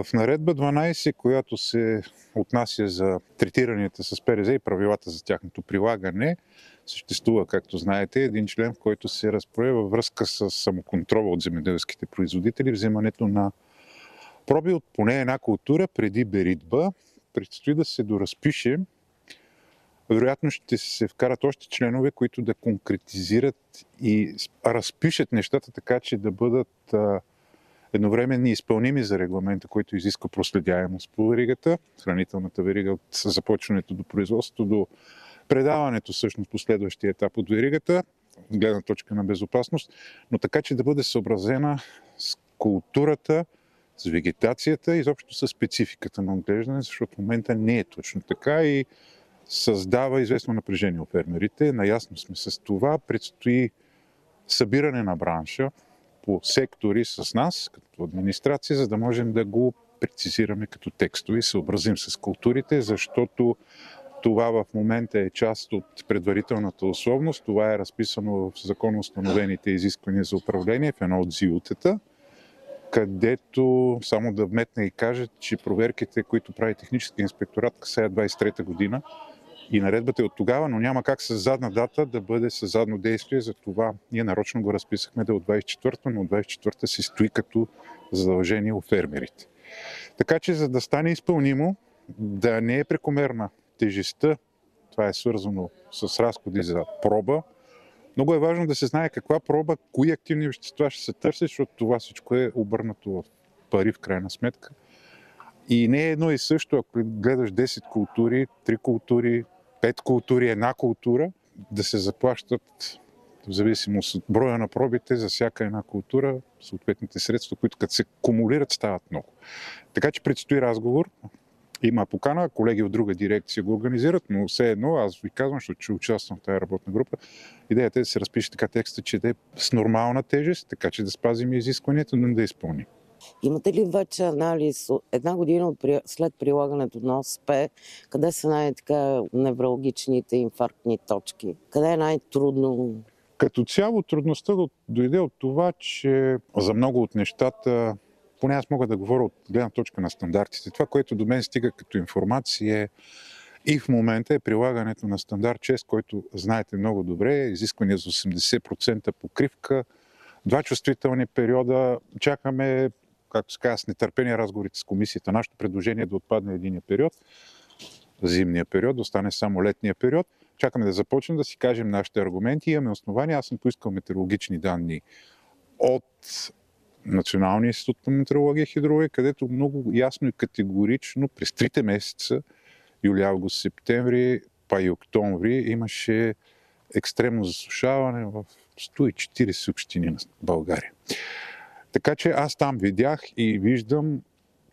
В наредба 12, която се отнася за третиранията с ПРЗ и правилата за тяхното прилагане, съществува, както знаете, един член, в който се разпорежда във връзка с самоконтрола от земеделските производители, вземането на проби от поне една култура преди беритба. Предстои да се доразпише. Вероятно ще се вкарат още членове, които да конкретизират и разпишат нещата така, че да бъдат едновременни и изпълними за регламента, който изисква проследяемост по веригата, хранителната верига от започването до производството до предаването всъщност по следващия етап от веригата, от гледна точка на безопасност, но така, че да бъде съобразена с културата, с вегетацията и изобщо с спецификата на отглеждане, защото в момента не е точно така и създава известно напрежение у фермерите. Наясно сме с това. Предстои събиране на бранша по сектори с нас, като администрация, за да можем да го прецизираме като текстове и съобразим с културите, защото това в момента е част от предварителната условност. Това е разписано в законоустановените изисквания за управление в едно от ЗИУ-тата, където само да вметна и кажа, че проверките, които прави технически инспекторат, касаят 23-та година и наредбата е от тогава, но няма как с задна дата да бъде с задно действие. Затова ние нарочно го разписахме да е от 24-та, но от 24-та се стои като задължение у фермерите. Така че, за да стане изпълнимо, да не е прекомерна тежестта, това е свързано с разходи за проба. Много е важно да се знае каква проба, кои активни вещества ще се търсят, защото това всичко е обърнато в пари в крайна сметка. И не е едно и също, ако гледаш 10 култури, 3 култури, 5 култури, една култура, да се заплащат в зависимост от броя на пробите за всяка една култура, съответните средства, които като се кумулират, стават много. Така че предстои разговор. Има покана, колеги от друга дирекция го организират, но все едно, аз ви казвам, защото ще участвам в тази работна група. Идеята е да се разпише така текста, че да е с нормална тежест, така че да спазим изискванията, но да изпълним. Имате ли вече анализ една година след прилагането на ОСП, къде са най-така невралгичните инфарктни точки? Къде е най-трудно? Като цяло трудността дойде от това, че за много от нещата, поне аз мога да говоря от гледна точка на стандартите. Това, което до мен стига като информация и в момента е прилагането на стандарт 6, който знаете много добре, изискване за 80% покривка, 2 чувствителни периода. Чакаме, както се казва, с нетърпение разговорите с комисията. Нашето предложение е да отпадне единия период, зимния период, да остане само летния период. Чакаме да започнем да си кажем нашите аргументи. Имаме основания. Аз съм поискал метеорологични данни от Националния институт по метеорология и хидрология, където много ясно и категорично през 3 месеца, юли, август, септември, па и октомври, имаше екстремно засушаване в 140 общини на България. Така че аз там видях и виждам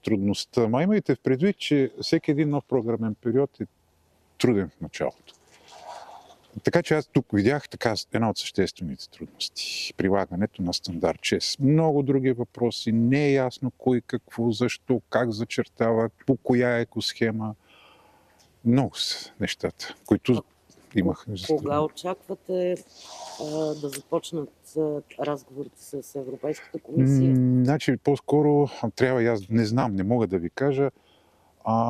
трудността. Ма имайте в предвид, че всеки един нов програмен период е труден в началото. Така че аз тук видях една от съществените трудности. Прилагането на стандарт 6. Много други въпроси. Не е ясно кой, какво, защо, как зачертава, по коя екосхема. Много са нещата, които имах. Кога очаквате да започнат разговорите с Европейската комисия? Значи, по-скоро трябва, аз не знам, не мога да ви кажа.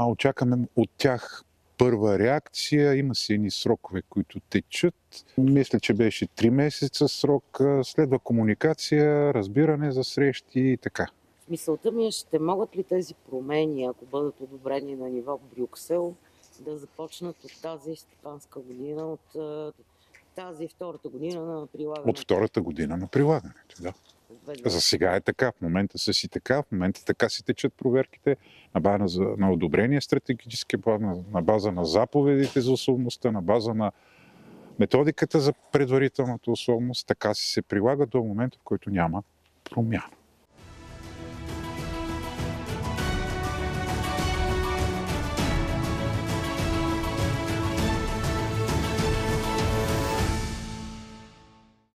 Очакваме от тях първа реакция. Има си едни срокове, които течат. Мисля, че беше 3 месеца срок. Следва комуникация, разбиране за срещи и така. Мисълта ми е, ще могат ли тези промени, ако бъдат одобрени на ниво Брюксел, да започнат от тази стопанска година, от тази втората година на прилагането? От втората година на прилагането, да. За сега е така, в момента са си така, в момента така си течат проверките на база на одобрение стратегически план, на база на заповедите за условността, на база на методиката за предварителната условност, така си се прилага до момента, в който няма промяна.